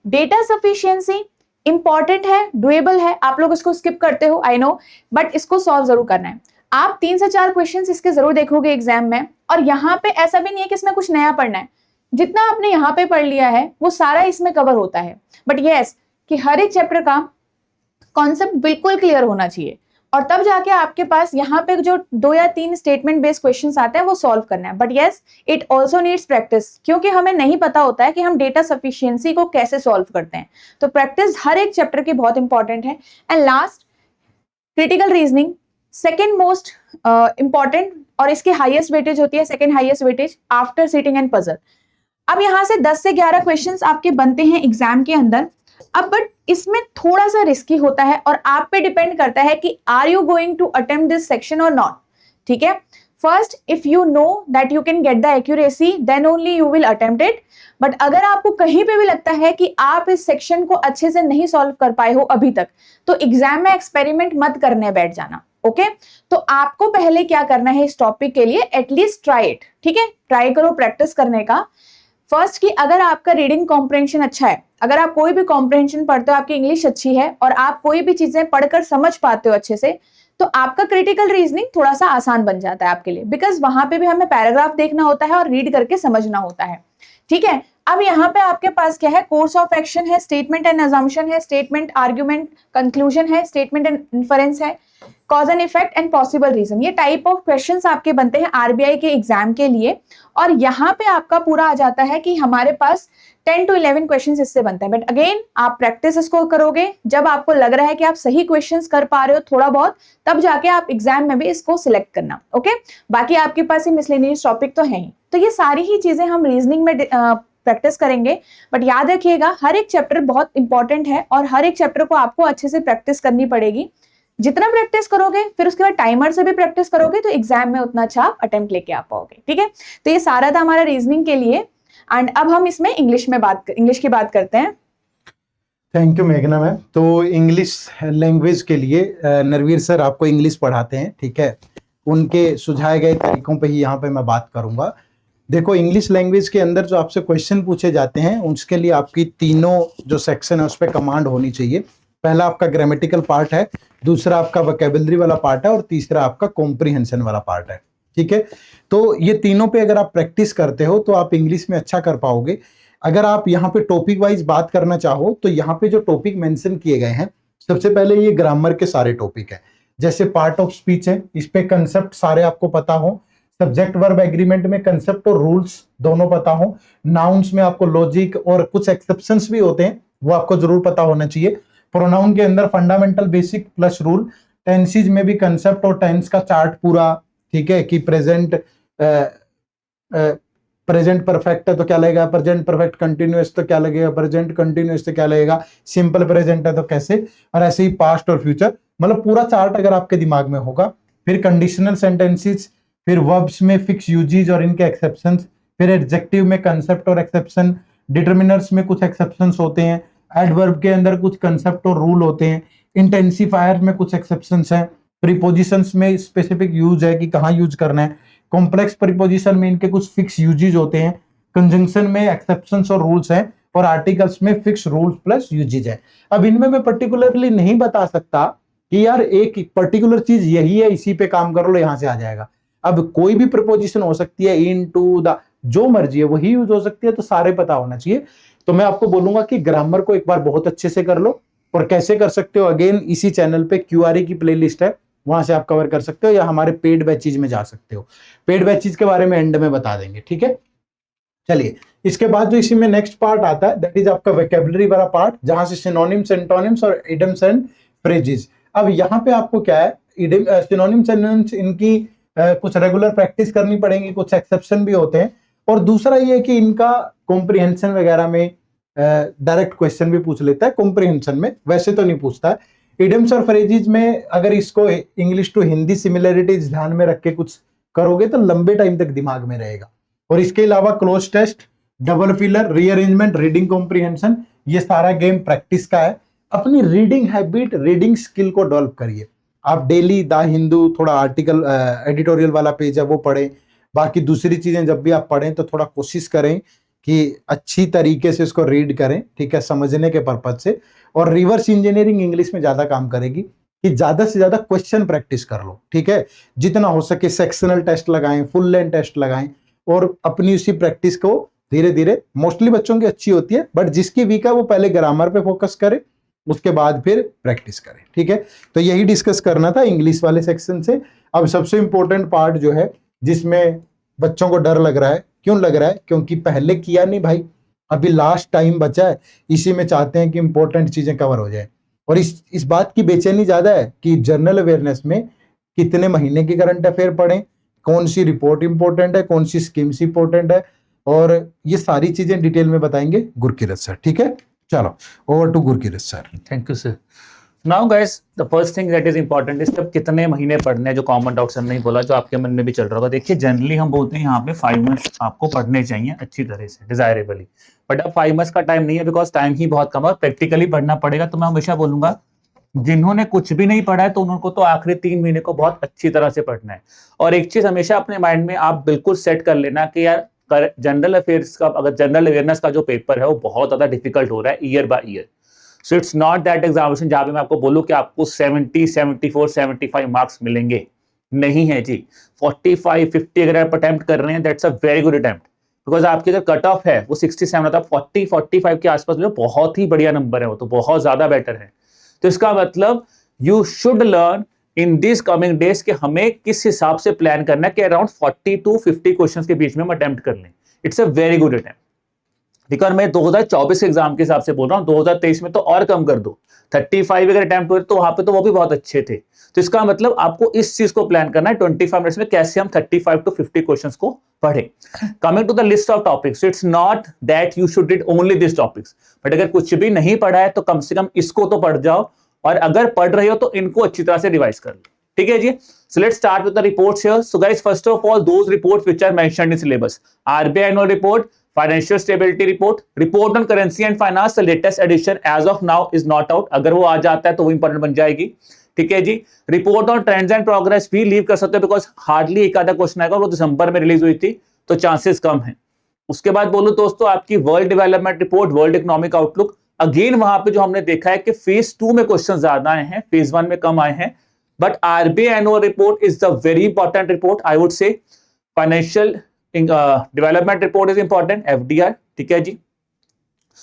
C: डेटा सफिशिएंसी इंपॉर्टेंट है, डुएबल है, आप लोग इसको स्किप करते हो आई नो, बट इसको सॉल्व जरूर करना है। आप 3 से 4 क्वेश्चंस इसके जरूर देखोगे एग्जाम में, और यहाँ पे ऐसा भी नहीं है कि इसमें कुछ नया पढ़ना है, जितना आपने यहाँ पे पढ़ लिया है वो सारा इसमें कवर होता है। बट यस कि हर एक चैप्टर का कॉन्सेप्ट बिल्कुल क्लियर होना चाहिए, और तब जाके आपके पास यहाँ पे जो 2 या 3 स्टेटमेंट बेस्ड क्वेश्चंस आते हैं वो सॉल्व करना है। But yes it also needs practice, क्योंकि हमें नहीं पता होता है कि हम डेटा सफिशिएंसी को कैसे सॉल्व करते हैं। तो प्रैक्टिस हर एक चैप्टर की बहुत इंपॉर्टेंट है। And last critical reasoning, second most important और इसकी हाईएस्ट वेटेज होती है, second highest weightage after seating and puzzle. अब यहाँ से 10 से 11 क्वेश्चंस आपके बनते हैं एग्जाम के अंदर। अब बट इसमें थोड़ा सा रिस्की होता है और आप पे डिपेंड करता है कि are you going to attempt this section or not. ठीक है, first if you know that you can get the accuracy then only you will attempt it. But अगर आपको कहीं पे भी लगता है कि आप इस सेक्शन को अच्छे से नहीं सॉल्व कर पाए हो अभी तक, तो एग्जाम में एक्सपेरिमेंट मत करने बैठ जाना। ओके, तो आपको पहले क्या करना है इस टॉपिक के लिए, एटलीस्ट ट्राई इट। ठीक है, ट्राई करो प्रैक्टिस करने का। फर्स्ट कि अगर आपका रीडिंग कॉम्प्रहेंशन अच्छा है, अगर आप कोई भी कॉम्प्रहेंशन पढ़ते हो, आपकी इंग्लिश अच्छी है और आप कोई भी चीजें पढ़कर समझ पाते हो अच्छे से, तो आपका क्रिटिकल रीजनिंग थोड़ा सा आसान बन जाता है आपके लिए, बिकॉज वहां पे भी हमें पैराग्राफ देखना होता है और रीड करके समझना होता है। ठीक है, अब यहाँ पे आपके पास क्या है, कोर्स ऑफ एक्शन है, स्टेटमेंट एंड अजम्पशन है, स्टेटमेंट आर्ग्यूमेंट कंक्लूजन है, स्टेटमेंट एंड इन्फरेंस है, cause and effect and possible reason. ये टाइप ऑफ क्वेश्चंस आपके बनते हैं आरबीआई के एग्जाम के लिए। और यहाँ पे आपका पूरा आ जाता है कि हमारे पास 10 to 11 क्वेश्चंस इससे बनते हैं। बट अगेन आप प्रैक्टिस इसको करोगे, जब आपको लग रहा है कि आप सही क्वेश्चंस कर पा रहे हो थोड़ा बहुत, तब जाके आप एग्जाम में भी इसको सिलेक्ट करना। ओके, बाकी आपके पास ये मिसलेनियस टॉपिक तो है ही। तो ये सारी ही चीजें हम रीजनिंग में प्रैक्टिस करेंगे। बट याद रखिएगा हर एक चैप्टर बहुत इंपॉर्टेंट है और हर एक चैप्टर को आपको अच्छे से प्रैक्टिस करनी पड़ेगी। जितना प्रैक्टिस करोगे, फिर उसके बाद टाइमर से भी प्रैक्टिस करोगे, तो एग्जाम में उतना अच्छा आप अटेम्प्ट लेके आ पाओगे। ठीक है, तो ये सारा था हमारा रीजनिंग के लिए। एंड अब हम इसमें इंग्लिश की बात करते हैं।
B: थैंक यू मेघना मैम। तो इंग्लिश लैंग्वेज के लिए नरवीर सर आपको इंग्लिश पढ़ाते हैं, ठीक है, उनके सुझाए गए तरीकों पे ही यहाँ पे मैं बात करूंगा। देखो, इंग्लिश लैंग्वेज के अंदर जो आपसे क्वेश्चन पूछे जाते हैं उसके लिए आपकी तीनों जो सेक्शन है उस पर कमांड होनी चाहिए। पहला आपका ग्रामेटिकल पार्ट है, दूसरा आपका वोकैबुलरी वाला पार्ट है और तीसरा आपका कॉम्प्रिहेंशन वाला पार्ट है। ठीक है, तो ये तीनों पे अगर आप प्रैक्टिस करते हो तो आप इंग्लिश में अच्छा कर पाओगे। अगर आप यहाँ पे टॉपिक वाइज बात करना चाहो तो यहाँ पे जो टॉपिक मेंशन किए गए हैं, सबसे पहले ये ग्रामर के सारे टॉपिक है, जैसे पार्ट ऑफ स्पीच है, इस पे कंसेप्ट सारे आपको पता हो। सब्जेक्ट वर्ब एग्रीमेंट में कंसेप्ट और रूल्स दोनों पता हो। नाउन्स में आपको लॉजिक और कुछ एक्सेप्शंस भी होते हैं, वो आपको जरूर पता होना चाहिए। प्रोनाउन के अंदर fundamental basic plus rule. Tenses में भी कंसेप्ट और टेंस का चार्ट पूरा, ठीक है, कि प्रेजेंट परफेक्ट है तो क्या लगेगा, प्रेजेंट परफेक्ट कंटिन्यूअस तो क्या लगेगा, प्रेजेंट कंटिन्यूअस तो क्या लगेगा, सिंपल प्रेजेंट है तो कैसे, और ऐसे ही पास्ट और फ्यूचर, मतलब पूरा चार्ट अगर आपके दिमाग में होगा। फिर कंडीशनल सेंटेंसेस, फिर वर्ब्स में फिक्स यूजेज और इनके एक्सेप्शंस, फिर एडजेक्टिव में कंसेप्ट और एक्सेप्शन, डिटर्मिनर्स में कुछ एक्सेप्शंस होते हैं, एडवर्ब के अंदर कुछ कंसेप्ट और रूल होते हैं, इंटेंसिफायर में कुछ एक्सेप्शंस हैं, प्रीपोजिशंस में स्पेसिफिक यूज है कि कहाँ यूज करना है, कॉम्प्लेक्स प्रीपोजिशन में इनके कुछ फिक्स यूजेज होते हैं, कंजंक्शन में एक्सेप्शंस और रूल्स हैं, और आर्टिकल्स में फिक्स रूल्स प्लस यूजेज है। अब इनमें मैं पर्टिकुलरली नहीं बता सकता कि यार एक पर्टिकुलर चीज यही है, इसी पे काम कर लो, यहां से आ जाएगा। अब कोई भी प्रीपोजिशन हो सकती है, इन, टू, द, जो मर्जी है वही यूज हो सकती है, तो सारे पता होना चाहिए। तो मैं आपको बोलूंगा कि ग्रामर को एक बार बहुत अच्छे से कर लो। और कैसे कर सकते हो, अगेन इसी चैनल पे क्यूआरई की प्लेलिस्ट है, वहां से आप कवर कर सकते हो, या हमारे पेड बैचेज में जा सकते हो। पेड बैचेज के बारे में एंड में बता देंगे, ठीक है। चलिए, इसके बाद जो इसी में नेक्स्ट पार्ट आता है, दैट इज आपका वोकैबुलरी वाला पार्ट, जहां से सिनोनिम्स, एंटोनिम्स और इडियम्स एंड फ्रेजेस। अब यहाँ पे आपको क्या है, सिनोनिम्स, एंटोनिम्स, इनकी कुछ रेगुलर प्रैक्टिस करनी पड़ेगी, कुछ एक्सेप्शन भी होते हैं। और दूसरा ये है कि इनका कॉम्प्रिहेंशन वगैरह में डायरेक्ट क्वेश्चन भी पूछ लेता है, कॉम्प्रिहेंशन में वैसे तो नहीं पूछता है। इडियम्स और फ्रेजेस में अगर इसको इंग्लिश टू हिंदी सिमिलरिटीज ध्यान में रख के कुछ करोगे तो लंबे टाइम तक दिमाग में रहेगा। और इसके अलावा cloze test, double filler, rearrangement, reading comprehension, ये सारा गेम प्रैक्टिस का है। अपनी रीडिंग हैबिट, रीडिंग स्किल को डेवलप करिए। आप डेली द हिंदू, थोड़ा आर्टिकल एडिटोरियल वाला पेज है वो पढ़ें। बाकी दूसरी चीजें जब भी आप पढ़ें तो थोड़ा कोशिश करें कि अच्छी तरीके से इसको रीड करें, ठीक है, समझने के पर्पज से। और रिवर्स इंजीनियरिंग इंग्लिश में ज्यादा काम करेगी कि ज्यादा से ज्यादा क्वेश्चन प्रैक्टिस कर लो, ठीक है। जितना हो सके सेक्शनल टेस्ट लगाएं, फुल लेंथ टेस्ट लगाएं, और अपनी उसी प्रैक्टिस को धीरे धीरे, मोस्टली बच्चों की अच्छी होती है, बट जिसकी वीक है वो पहले ग्रामर पे फोकस करे, उसके बाद फिर प्रैक्टिस करें, ठीक है। तो यही डिस्कस करना था इंग्लिश वाले सेक्शन से। अब सबसे इंपॉर्टेंट पार्ट जो है, जिसमें बच्चों को डर लग रहा है, क्यों लग रहा है, क्योंकि पहले किया नहीं भाई, अभी लास्ट टाइम बचा है, इसी में चाहते हैं कि इंपॉर्टेंट चीजें कवर हो जाए। और इस बात की बेचैनी ज्यादा है कि जनरल अवेयरनेस में कितने महीने की करंट अफेयर पढ़ें, कौन सी रिपोर्ट इंपॉर्टेंट है, कौन सी स्कीम्स इंपॉर्टेंट है, और ये सारी चीजें डिटेल में बताएंगे गुरकीरत सर। ठीक है, चलो over to Gurkirat sir.
A: Thank you sir. Now guys, the first thing that is important is तब कितने महीने पढ़ने हैं, जो कॉमन डाउट सर नहीं बोला, जो आपके मन में भी चल रहा होगा। देखिए जनरली हम बोलते हैं यहाँ पे 5 मंथ्स आपको पढ़ने चाहिए अच्छी तरह से, डिजायरेबली, बट अब 5 मंथ्स का टाइम नहीं है, बिकॉज टाइम ही बहुत कम है, प्रैक्टिकली पढ़ना पड़ेगा। तो मैं हमेशा बोलूंगा जिन्होंने कुछ भी नहीं पढ़ा है तो उनको तो आखिरी 3 महीने को बहुत अच्छी तरह से पढ़ना है। और एक चीज हमेशा अपने माइंड में आप बिल्कुल सेट कर लेना कि यार जनरल अफेयर्स का, अगर जनरल अवेयरनेस का जो पेपर है वो बहुत ज्यादा डिफिकल्ट हो रहा है year by year. So it's not that examination जहां पे मैं आपको बोलूं कि आपको 70, 74, 75 मार्क्स मिलेंगे, नहीं है जी। 45, 50 अगर आप अटेम्प्ट कर रहे हैं, that's a very good attempt, because आपकी जो कट ऑफ है वो 67 होता है, 40, 45 के आसपास जो बहुत ही बढ़िया नंबर है, वो तो बहुत ज्यादा बेटर है। तो इसका मतलब you should learn in this coming days कि हमें किस हिसाब से प्लान करना है कि अराउंड 40 to 50 क्वेश्चंस के बीच में हम अटेम्प्ट कर लें। It's a very good attempt. ठीक है, और मैं 2024 एग्जाम के हिसाब से बोल रहा हूँ, 2023 में तो और कम कर दो, 35 अगर अटेम्प्ट हुए तो वहां पे तो वो भी बहुत अच्छे थे। तो इसका मतलब आपको इस चीज को प्लान करना है 25 मिनट्स में कैसे हम 35 to 50 क्वेश्चंस को पढ़े। Coming to the list of topics, it's not that you should read only this topics, but अगर कुछ भी नहीं पढ़ा है तो कम से कम इसको तो पढ़ जाओ, और अगर पढ़ रहे हो तो इनको अच्छी तरह से रिवाइज कर लो। ठीक है जी। So let's start with the reports here. So guys, first of all those reports which are mentioned in syllabus, RBI annual report, financial stability report, report on currency and finance, the latest edition as of now is not out. अगर वो आ जाता है तो वो important बन जाएगी। ठीक है जी। Report on trends and progress भी लीव कर सकते हो, बिकॉज हार्डली एक आधा क्वेश्चन आएगा, वो दिसंबर में रिलीज हुई थी तो चांसेस कम है। उसके बाद बोलूं दोस्तों, आपकी world development report, world economic outlook, again वहां पे जो हमने देखा है कि फेज 2 में क्वेश्चन ज्यादा आए हैं, फेज 1 में कम आए हैं, but RBI annual report is the very important report, I would say. Financial development report is important, FDR. ठीक है जी,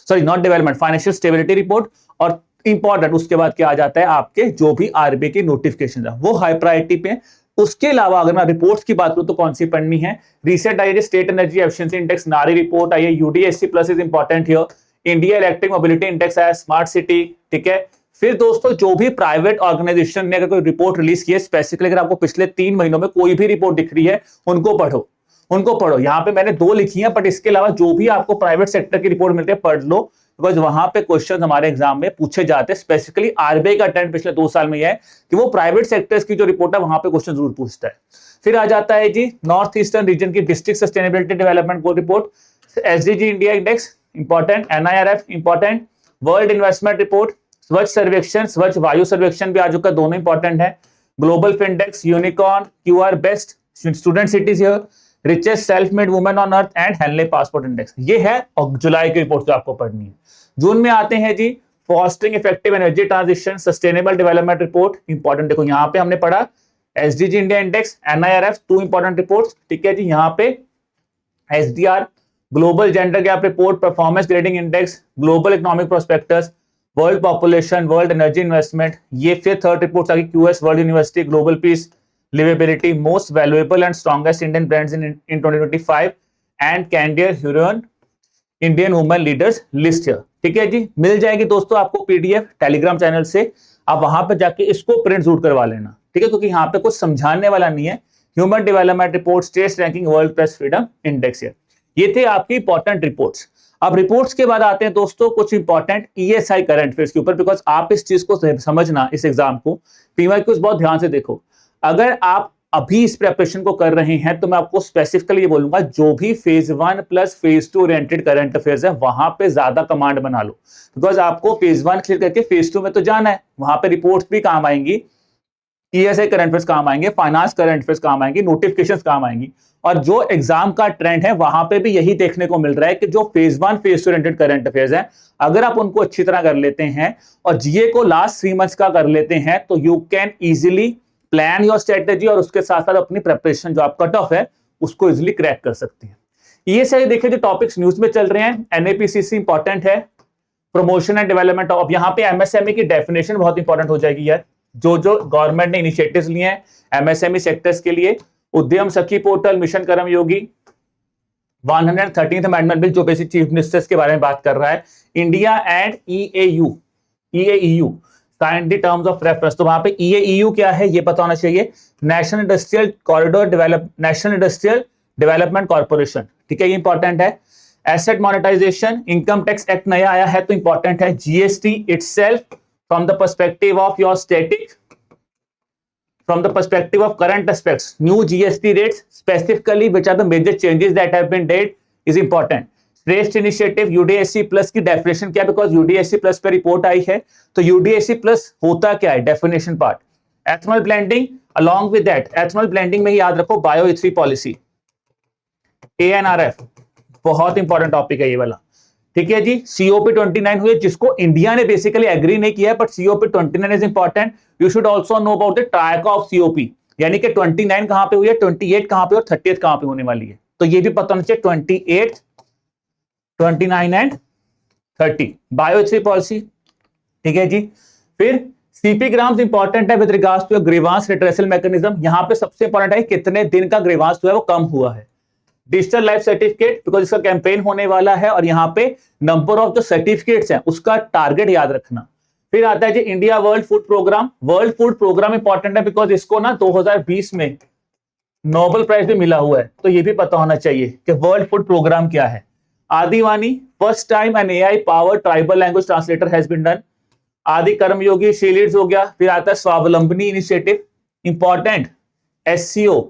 A: sorry not development, financial stability report, और इंपॉर्टेंट उसके बाद क्या आ जाता है आपके जो भी आरबीआई की नोटिफिकेशन है वो हाई प्रायोरिटी पे। उसके अलावा अगर मैं रिपोर्ट्स की बात करूं तो कौन सी पढ़नी है, रिसेंट आई है स्टेट एनर्जी एफिशिएंसी इंडेक्स, नारी रिपोर्ट आई है, UDISE plus is important here, India electric mobility index है, स्मार्ट सिटी। ठीक है, फिर दोस्तों जो भी प्राइवेट ऑर्गेनाइजेशन ने अगर कोई रिपोर्ट रिलीज की है स्पेसिफिकली, अगर आपको पिछले 3 महीनों में कोई भी रिपोर्ट दिख रही है उनको पढ़ो, उनको पढ़ो। यहाँ पे मैंने 2 लिखी है, बट इसके अलावा जो भी आपको प्राइवेट सेक्टर की रिपोर्ट मिलती है पढ़ लो, बिकॉज वहां पे क्वेश्चन हमारे एग्जाम में पूछे जाते हैं। स्पेसिफिकली आरबीआई का ट्रेंड पिछले 2 साल में यह है कि वो प्राइवेट सेक्टर्स की जो रिपोर्ट है वहां पे क्वेश्चन जरूर पूछता है। फिर आ जाता है जी नॉर्थ ईस्टर्न रीजन की district sustainability development goal report, SDG India index important, NIRF important, world investment report, स्वच्छ सर्वेक्षण, स्वच्छ वायु सर्वेक्षण भी आ चुका, दोनों इंपॉर्टेंट है, global Findex, unicorn, QS best, student cities here, richest self made women on earth and Henley passport index. ये है जुलाई की रिपोर्ट जो आपको पढ़नी है। जून में आते हैं जी fostering effective energy transition, sustainable development report important. देखो यहाँ पे हमने पढ़ा SDG India index, NIRF, 2 important reports. ठीक है जी, यहाँ पे SDR, global gender gap report, performance grading index, global economic prospects, world population, world energy investment. ये फिर थर्ड रिपोर्ट आ गई QS, world university, global peace, liveability, most valuable and strongest Indian brands in 2025 and कैंडियर Hurun Indian women leaders list here. ठीक है जी, मिल जाएगी दोस्तों आपको पीडीएफ टेलीग्राम चैनल से, आप वहां पर जाके इसको प्रिंट आउट करवा लेना। ठीक है, क्योंकि यहाँ पे कुछ समझाने वाला नहीं है। Human development report, state ranking, world press freedom index here. ये थे आपकी इंपॉर्टेंट रिपोर्ट्स। अब रिपोर्ट्स के बाद आते हैं दोस्तों कुछ इंपॉर्टेंट ईएसआई करंट अफेयर्स के ऊपर, बिकॉज आप इस चीज को समझना, इस एग्जाम को पीवाईक्यूज बहुत ध्यान से देखो। अगर आप अभी इस प्रिपरेशन को कर रहे हैं तो मैं आपको स्पेसिफिकली ये बोलूंगा, जो भी phase 1 plus phase 2 oriented current affairs है वहां पे ज्यादा कमांड बना लो, बिकॉज आपको फेज 1 क्लियर करके फेज 2 में तो जाना है। वहां पे रिपोर्ट्स भी काम आएंगी, ईएसआई करंट अफेयर्स काम आएंगे, फाइनेंस करंट अफेयर्स काम आएंगी, नोटिफिकेशंस काम आएंगी। और जो एग्जाम का ट्रेंड है वहां पे भी यही देखने को मिल रहा है कि जो phase 1 phase 2 oriented current affairs है, अगर आप उनको अच्छी तरह कर लेते हैं और जीए को लास्ट 3 मंथ्स का कर लेते हैं तो you can easily plan your strategy और उसके साथ साथ अपनी प्रिपरेशन जो आप कट ऑफ है उसको इजीली क्रैक कर सकते हैं। ये सही देखिए जो टॉपिक्स न्यूज में चल रहे हैं, एनएपीसीसी इंपॉर्टेंट है, प्रमोशन एंड डेवलपमेंट ऑफ, यहाँ पे एमएसएमई की डेफिनेशन बहुत इंपॉर्टेंट हो जाएगी यार। जो गवर्नमेंट ने इनिशिएटिव्स लिए हैं एमएसएमई सेक्टर्स के लिए, Udyam Sakhi portal, mission Karmayogi, 113th amendment bill जो बेसिक चीफ मिनिस्टर्स के बारे में बात कर रहा है, India and EAEU, sign the terms of reference. तो वहां पे EU क्या है ये पता होना चाहिए, national industrial corridor national industrial development corporation, ठीक है, ये इंपॉर्टेंट है। Asset monetisation, income tax act नया आया है तो इंपॉर्टेंट है। GST itself from the perspective of your static, from the perspective of current aspects, new GST rates specifically which are the major changes that have been made is important. श्रेष्ठ initiative UDSC plus की definition क्या है, because UDSC plus पे report आई है तो UDSC plus होता क्या है, definition part. Ethanol blending, along with that ethanol blending में ही याद रखो बायो ईथरी पॉलिसी, ANRF, बहुत इंपॉर्टेंट टॉपिक है ये वाला, ठीक है जी। COP29 हुई जिसको इंडिया ने बेसिकली एग्री नहीं किया है, but COP29 is important. You should also know about the troika of COP, यानी कि 29 कहां पे हुई है, 28 कहां पे और 30 कहां पे होने वाली है, तो ये भी पता होना चाहिए। 28, 29 एंड 30 बायो पॉलिसी, ठीक है जी। फिर CP ग्राम्स इंपॉर्टेंट है with regards to grievance redressal mechanism, यहां पे सबसे इंपॉर्टेंट है कितने दिन का ग्रीवांस जो है वो कम हुआ है। डिजिटल लाइफ सर्टिफिकेट, बिकॉज इसका कैंपेन होने वाला है और यहाँ पे नंबर ऑफ जो सर्टिफिकेट्स हैं उसका टारगेट याद रखना। फिर आता है जी India world food programme. World food programme important है बिकॉज इसको ना 2020 में नोबेल प्राइज भी मिला हुआ है, तो ये भी पता होना चाहिए कि वर्ल्ड फूड प्रोग्राम क्या है। Adivani, first time an AI power tribal language translator has been done. Adi Karmayogi, शीलीड्स हो गया। फिर आता है Swavalambini initiative, important. SCO,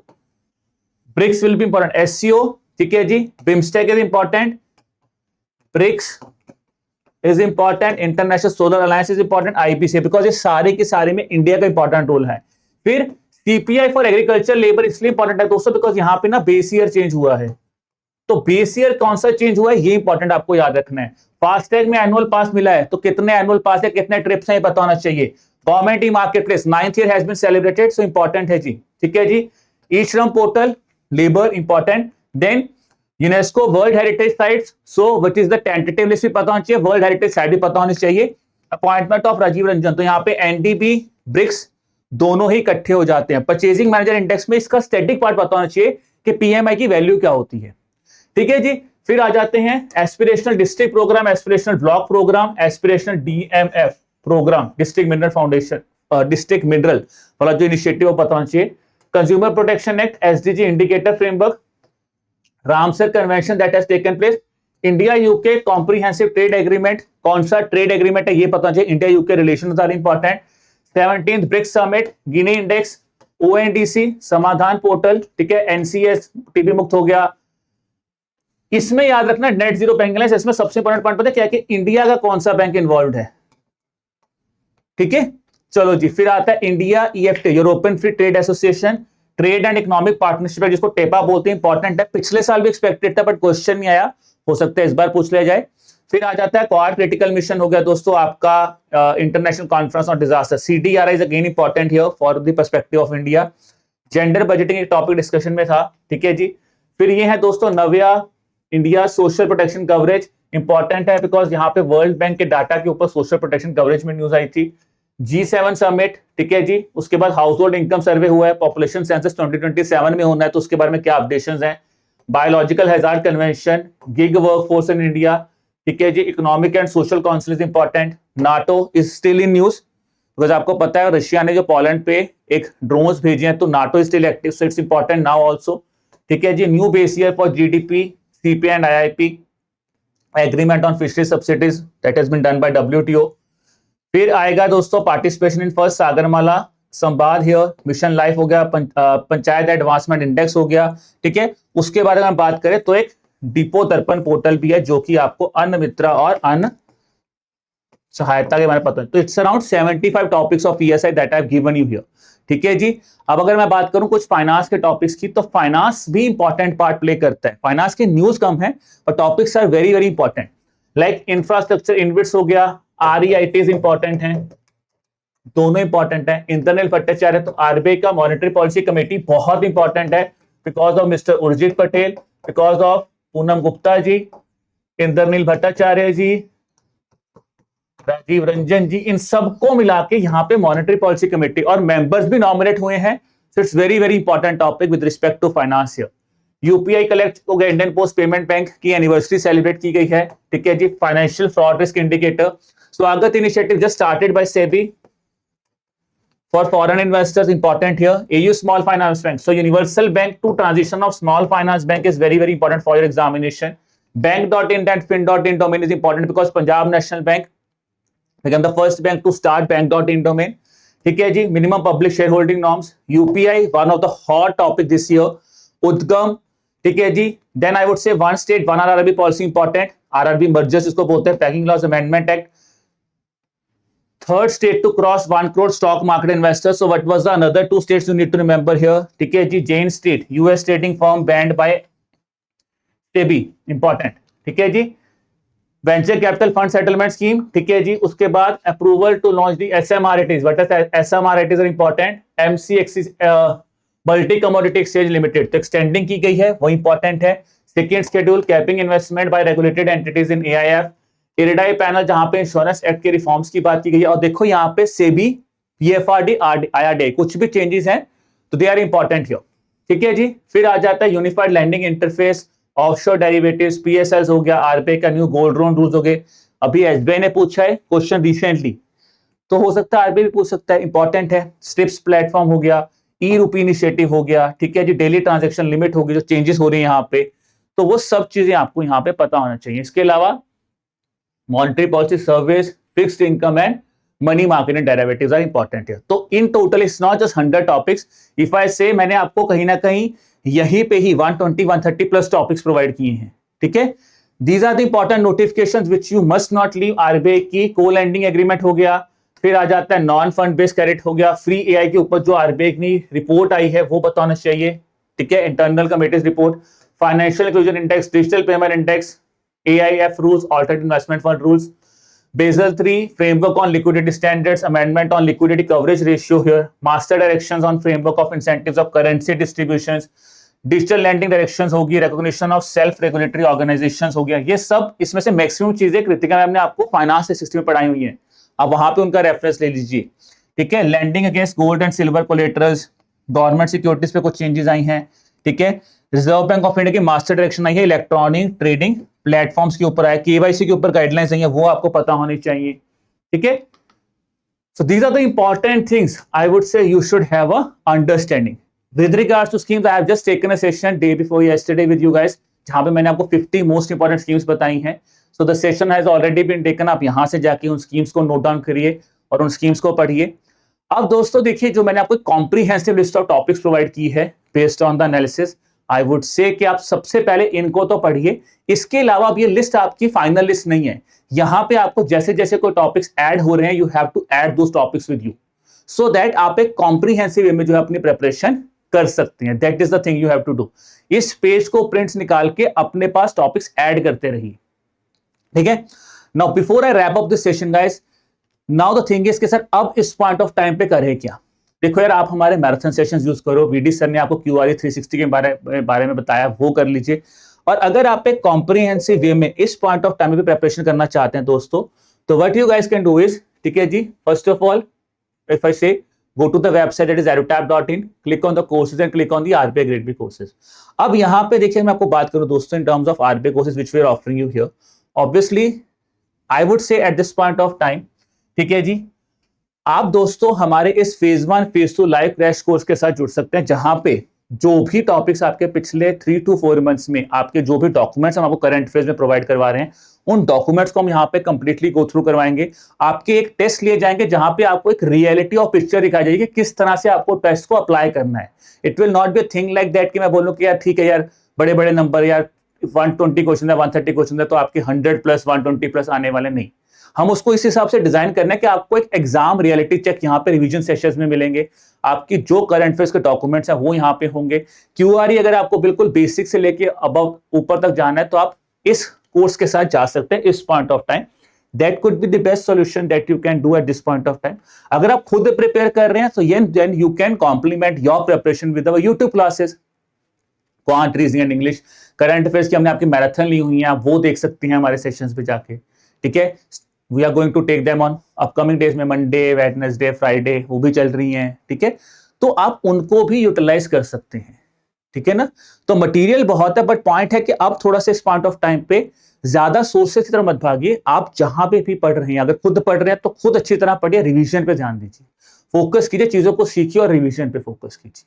A: BRICS will be important, SCO, ठीक है जी। BIMSTEC is important, BRICS is important, international solar alliance is important, IPC, because ये सारे के सारे में इंडिया का इंपॉर्टेंट रोल है। फिर CPI फॉर एग्रीकल्चर लेबर इसलिए इंपॉर्टेंट है दोस्तों बिकॉज यहाँ पे ना बेस ईयर चेंज हुआ है, तो बेस ईयर कौन सा चेंज हुआ है ये इंपॉर्टेंट आपको याद रखना है। फास्टैग में एनुअल पास मिला है तो कितने एनुअल पास है, कितने ट्रिप्स हैं ये पता होना चाहिए। Government e marketplace 9th year has been celebrated, so important है जी, ठीक है जी। E Shram portal labour important. Then UNESCO world heritage sites, so which is the tentative list भी पता होना चाहिए, वर्ल्ड हेरिटेज साइट भी पता होनी चाहिए। अपॉइंटमेंट ऑफ राजीव रंजन, तो यहाँ पे NDB ब्रिक्स दोनों ही इकट्ठे हो जाते हैं। परचेजिंग मैनेजर इंडेक्स में इसका स्टैटिक पार्ट पता होना चाहिए कि PMI की वैल्यू क्या होती है, ठीक है जी। फिर आ जाते हैं aspirational district programme, aspirational block programme, aspirational DMF programme, district mineral foundation, district mineral वाला जो इनिशिएटिव पता होना चाहिए। Consumer protection act, SDG indicator framework, Ramsar convention that has taken place, India UK comprehensive trade agreement, कौन सा trade agreement है ये पता होना चाहिए। India UK relations are important. 17th BRICS summit, Gini index, ONDC Samadhan portal, ठीक है। NCS TB मुक्त हो गया। इसमें याद रखना नेट जीरो बैंक बैलेंस, इसमें सबसे इंपॉर्टेंट पॉइंट पता है क्या है कि इंडिया का कौन सा बैंक इन्वॉल्व है, ठीक है। चलो जी, फिर आता है India EFTA European free trade association, trade and economic partnership है जिसको टेपा बोलते हैं, इंपॉर्टेंट है। पिछले साल भी एक्सपेक्टेड था बट क्वेश्चन नहीं आया, हो सकता है इस बार पूछ लिया जाए। फिर आ जाता है क्वाड क्रिटिकल मिशन हो गया दोस्तों आपका, international conference on disaster, CDRI is again important here for the perspective of India. Gender budgeting एक टॉपिक डिस्कशन में था, ठीक है जी। फिर ये है दोस्तों Navya India social protection coverage, important है बिकॉज यहाँ पे वर्ल्ड बैंक के डाटा के ऊपर सोशल प्रोटेक्शन कवरेज में न्यूज आई थी। G7 समिट, ठीक है जी। उसके बाद हाउस होल्ड इनकम सर्वे हुआ है, पॉपुलेशन सेंसस 2027 में होना है तो उसके बारे में क्या अपडेशंस हैं। Biological hazard convention, gig workforce in India, ठीक है जी। Economic and social council is important. NATO is still in news because आपको पता है रशिया ने जो पोलैंड पे एक ड्रोन्स भेजे हैं तो NATO is still active, so it's important now also, ठीक है जी। New base year for GDP, CPI and IIP, agreement on fishery subsidies that has been done by WTO। फिर आएगा दोस्तों पार्टिसिपेशन इन फर्स्ट सागरमाला संवाद हियर, मिशन लाइफ हो गया, panchayat advancement index हो गया, ठीक है। उसके बारे में बात करें तो एक डिपो दर्पण पोर्टल भी है जो कि आपको अन्न मित्रा और अन्न सहायता के बारे में पता है। तो it's around 75 topics of ESI that I have given you here, ठीक है जी। अब अगर मैं बात करूं कुछ फाइनेंस के टॉपिक्स की, तो फाइनेंस भी इंपॉर्टेंट पार्ट प्ले करता है। फाइनेंस के न्यूज कम है पर topics are very very important, like infrastructure invest हो गया, REITs इंपॉर्टेंट हैं, दोनों इंपॉर्टेंट है। इंद्रनील भट्टाचार्य, तो RBI का मॉनेटरी पॉलिसी कमेटी बहुत इंपॉर्टेंट है because of mister Urjit Patel, because of Poonam Gupta ji, Indranil Bhattacharya ji, Rajiv Ranjan ji, इन सबको मिला के यहाँ पे मॉनेटरी पॉलिसी कमेटी और मेंबर्स भी नॉमिनेट हुए हैं। So it's very very important topic with respect to finance here. UPI collect हो गया, इंडियन पोस्ट पेमेंट बैंक की एनिवर्सरी सेलिब्रेट की गई है, ठीक है जी। फाइनेंशियल फ्रॉड रिस्क इंडिकेटर, स्वागत initiative just started by SEBI, For foreign investors, important here, AU Small Finance Bank. So Universal Bank to transition of Small Finance Bank is very, very important for your examination. Bank.in and fin.in domain is important because Punjab National Bank became the first bank to start bank.in domain. ठीक है जी, minimum public share holding norms, UPI one of the hot topic this year, Udgam, ठीक है जी, then I would say one state one RRB policy important, RRB mergers इसको बोलते हैं, banking laws amendment act, third state to cross 1 crore stock market investors, so what was the another two states you need to remember here, ठीक है जी, Jane Street, US trading firm band by SEBI, important, ठीक है जी, venture capital fund settlement scheme, ठीक है जी, उसके बाद approval to launch the SM REITs, what is SM REITs are important, MCX multi commodity exchange limited, तो एक्सटेंडिंग की गई है, वो इंपॉर्टेंट है, second schedule capping investment by regulated entities in AIF, IRDAI panel जहां पे इंश्योरेंस एक्ट के रिफॉर्म्स की बात की गई है, और देखो यहाँ पे सेबी, पीएफआरडी, आईआरडीआई कुछ भी चेंजेस हैं तो दे आर इंपॉर्टेंट हियर, ठीक है जी। फिर आ जाता है unified lending interface, offshore derivatives, PSLs हो गया, आरबीआई का न्यू गोल्ड लोन रूल्स हो गए, अभी एसबीआई ने पूछा है क्वेश्चन रिसेंटली, तो हो सकता है आरबीआई भी पूछ सकता है, इंपॉर्टेंट है, स्ट्रिप्स प्लेटफॉर्म हो गया, ई रूपी इनिशिएटिव हो गया, ठीक है जी, डेली ट्रांजेक्शन लिमिट होगी, जो चेंजेस हो रही है यहाँ पे, तो वो सब चीजें आपको यहाँ पे पता होना चाहिए। इसके अलावा monetary policy, service, fixed income and money market and derivatives are important है। तो in total it's not just 100 topics, if I say मैंने आपको कहीं ना कहीं यहीं पे ही 120-130 प्लस टॉपिक्स प्रोवाइड किए हैं, ठीक है। These are the important notifications which you must not leave. RBI की को लैंडिंग एग्रीमेंट हो गया, फिर आ जाता है नॉन फंड बेस्ड क्रेडिट हो गया, फ्री एआई के ऊपर जो आरबीआई की रिपोर्ट आई है वो बताना चाहिए, ठीक है, internal committees report, financial inclusion index, digital payment index, AIF rules, alternative investment fund rules, Basel III, framework on liquidity standards, amendment on liquidity coverage ratio here, master directions on framework of incentives of currency distributions, digital lending directions होगी, recognition of self regulatory organizations हो गया, ये सब इसमें से maximum चीजें Kritika ma'am ने आपको फाइनेंस सिस्टम में पढ़ाई हुई हैं, आप वहां पे उनका रेफरेंस ले लीजिए, ठीक है। Lending against gold and silver collaterals, government securities पे कुछ चेंजेस आई हैं, ठीक है। रिजर्व बैंक ऑफ इंडिया की मास्टर डायरेक्शन आई है, इलेक्ट्रॉनिक ट्रेडिंग प्लेटफॉर्म्स के ऊपर है, केवाईसी के ऊपर गाइडलाइंस आई है, वो आपको पता होनी चाहिए, ठीक है। So these are the important things I would say you should have a understanding with regards to schemes. I have just taken a session day before yesterday with you guys, जहां पे मैंने आपको 50 मोस्ट इंपॉर्टेंट स्कीम्स बताई हैं। So the session has already been taken, आप यहां से जाके उन स्कीम्स को नोट डाउन करिए और उन स्कीम्स को पढ़िए। अब दोस्तों देखिए, जो मैंने आपको comprehensive list of topics provide की है based on the analysis, I would से कि आप सबसे पहले इनको तो पढ़िए। इसके अलावा अब ये लिस्ट आपकी फाइनल लिस्ट नहीं है, यहां पे आपको जैसे जैसे कोई टॉपिक्स ऐड हो रहे हैं, you have to add those topics with you, so that आप एक कॉम्प्रिहेंसिव वे में जो है अपनी प्रिपरेशन कर सकते हैं। That is the thing you have to do. इस पेज को प्रिंट्स निकाल के अपने पास टॉपिक्स ऐड करते रहिए, ठीक है। Now before I wrap up this session guys, now the thing is कि सर अब इस पॉइंट ऑफ टाइम पे करें क्या। देखो यार, आप हमारे मैराथन सेशंस यूज करो, वीडी सर ने आपको क्यूआरए 360 के बारे में बताया, वो कर लीजिए। और अगर आप एक कॉम्प्रिहेंसिव वे में इस पॉइंट ऑफ टाइम पे प्रिपरेशन करना चाहते हैं दोस्तों, तो what you guys can do is, ठीक है जी, first of all if I say go to the website that is edutap.in, click on the courses and click on the RBI grade B courses. अब यहाँ पे देखिए, मैं आपको बात करूं दोस्तों in terms of RBI courses which we are offering you here, obviously I would से eight this point of time, ठीक है जी, आप दोस्तों हमारे इस phase 1 phase 2 live crash course के साथ जुड़ सकते हैं, जहां पे जो भी टॉपिक्स आपके पिछले 3 to 4 मंथ्स में आपके जो भी डॉक्यूमेंट्स हम आपको करंट फेज में प्रोवाइड करवा रहे हैं, उन डॉक्यूमेंट्स को हम यहाँ पे कंप्लीटली गो थ्रू करवाएंगे। आपके एक टेस्ट लिए जाएंगे जहां पे आपको एक रियलिटी और पिक्चर दिखाई जाएगी कि किस तरह से आपको टेस्ट को अप्लाई करना है। It will not be a thing like that कि मैं बोलूं कि यार ठीक है यार, बड़े बड़े नंबर यार 120 क्वेश्चन है, 130 क्वेश्चन है, तो आपके 100 प्लस 120 प्लस आने वाले नहीं। हम उसको इस हिसाब से डिजाइन करना है कि आपको एक एग्जाम रियलिटी चेक यहाँ पे रिवीजन सेशंस में मिलेंगे, आपकी जो करंट अफेयर्स के डॉक्यूमेंट्स हैं वो यहाँ पे होंगे। क्यूआरई अगर आपको बिल्कुल बेसिक से लेके अबव ऊपर तक जाना है, तो आप इस कोर्स के साथ जा सकते हैं इस point of time. That could be the best solution that you can do at this point of time. अगर आप खुद प्रिपेयर कर रहे हैं, तो then you can complement your preparation with our YouTube classes, quant, reasoning and English, current affairs की हमने आपकी मैराथन ली हुई है, आप वो देख सकते हैं हमारे सेशंस पे जाके, ठीक है। We are going to take them on upcoming days में, मंडे, वेडनेसडे, फ्राइडे, वो भी चल रही हैं, ठीक है। तो आप उनको भी यूटिलाइज कर सकते हैं, ठीक है ना। तो मटेरियल बहुत है, बट पॉइंट है कि आप थोड़ा सा इस पॉइंट ऑफ टाइम पे ज्यादा सोर्सेस की तरफ मत भागिए। आप जहां पे भी पढ़ रहे हैं, अगर खुद पढ़ रहे हैं तो खुद अच्छी तरह पढ़िए, रिवीजन पे ध्यान दीजिए। फोकस कीजिए, चीजों को सीखिए और रिवीजन पे फोकस कीजिए,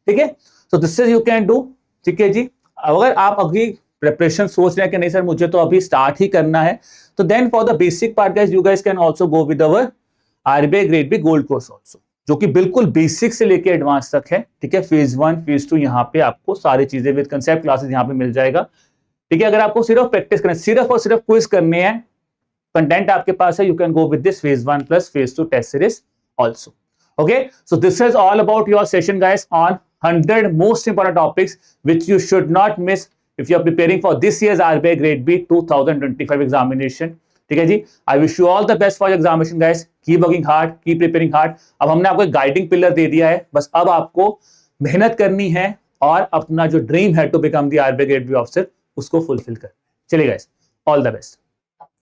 A: ठीक है। So this is you can do, ठीक है जी। अगर आप अभी प्रिपरेशन सोच रहे हैं कि नहीं सर मुझे तो अभी स्टार्ट ही करना है, तो then for the basic part guys you guys can also go with our RBI grade B gold course also, जो कि बिल्कुल बेसिक से लेके एडवांस तक है, ठीक है। फेज 1 फेज 2 यहाँ पे आपको सारी चीजें विद कंसेप्ट क्लासेस यहाँ पे मिल जाएगा, ठीक है। अगर आपको सिर्फ प्रैक्टिस करना, सिर्फ और सिर्फ क्विज करने हैं, कंटेंट आपके पास है, you can go with this phase 1 plus phase 2 test series also, okay। So this is all about your session guys on 100 most important topics which you should not miss if you are preparing for this year's RBI grade B 2025 examination, ठीक है जी। I wish you all the best for your examination guys, keep working hard, keep preparing hard। अब हमने आपको एक guiding pillar दे दिया है, बस अब आपको मेहनत करनी है और अपना जो ड्रीम है to become the RBI grade B officer उसको फुलफिल करना है। चलिए गाइस, ऑल द बेस्ट।